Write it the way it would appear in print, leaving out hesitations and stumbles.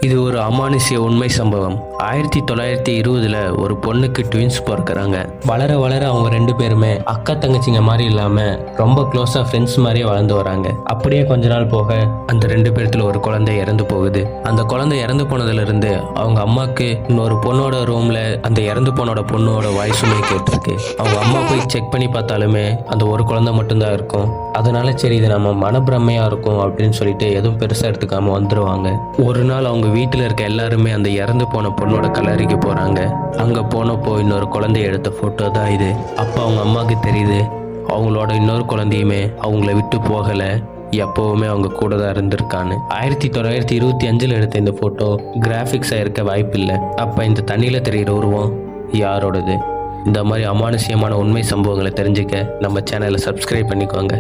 இது ஒரு அமானுஷ்ய உண்மை சம்பவம். 1920 ஒரு பொண்ணுக்கு ட்வின்ஸ் பிறக்கிறாங்க. வளர வளர அவங்க ரெண்டு பேருமே அக்கா தங்கச்சிங்க மாதிரி இல்லாம ரொம்ப க்ளோஸா ஃப்ரெண்ட்ஸ் மாதிரியே வளர்ந்து வராங்க. அப்படியே கொஞ்ச நாள் போக அந்த ரெண்டு பேர்த்துல ஒரு குழந்தை இறந்து போகுது. அந்த குழந்தை இறந்து போனதுல இருந்து அவங்க அம்மாக்கு இன்னொரு பொண்ணோட ரூம்ல அந்த இறந்து போனோட பொண்ணோட வாய்ஸுமே கேட்டிருக்கு. அவங்க அம்மா போய் செக் பண்ணி பார்த்தாலுமே அந்த ஒரு குழந்தை மட்டும்தான் இருக்கும். அதனால சரி இது நம்ம மனப்பிரமையா இருக்கும் அப்படின்னு சொல்லிட்டு எதுவும் பெருசா எடுத்துக்காம வந்துருவாங்க. ஒரு நாள் அவங்க வீட்டுல இருக்க எல்லாருமே அந்த இறந்து போன பொண்ணோட கல்லறைக்கு போறாங்க. அங்க போனப்போ இன்னொரு குழந்தைய எடுத்த போட்டோ தான் இது. அப்ப அவங்க அம்மாவுக்கு தெரியுது அவங்களோட இன்னொரு குழந்தையுமே அவங்கள விட்டு போகல, எப்பவுமே அவங்க கூட தான் இருந்திருக்கான்னு. 1925 எடுத்த இந்த போட்டோ கிராஃபிக்ஸா இருக்க வாய்ப்பு இல்லை. அப்ப இந்த தண்ணியில தெரிகிற உருவம் யாரோடது? இந்த மாதிரி அமானுஷ்யமான உண்மை சம்பவங்களை தெரிஞ்சுக்க நம்ம சேனலை சப்ஸ்கிரைப் பண்ணிக்கோங்க.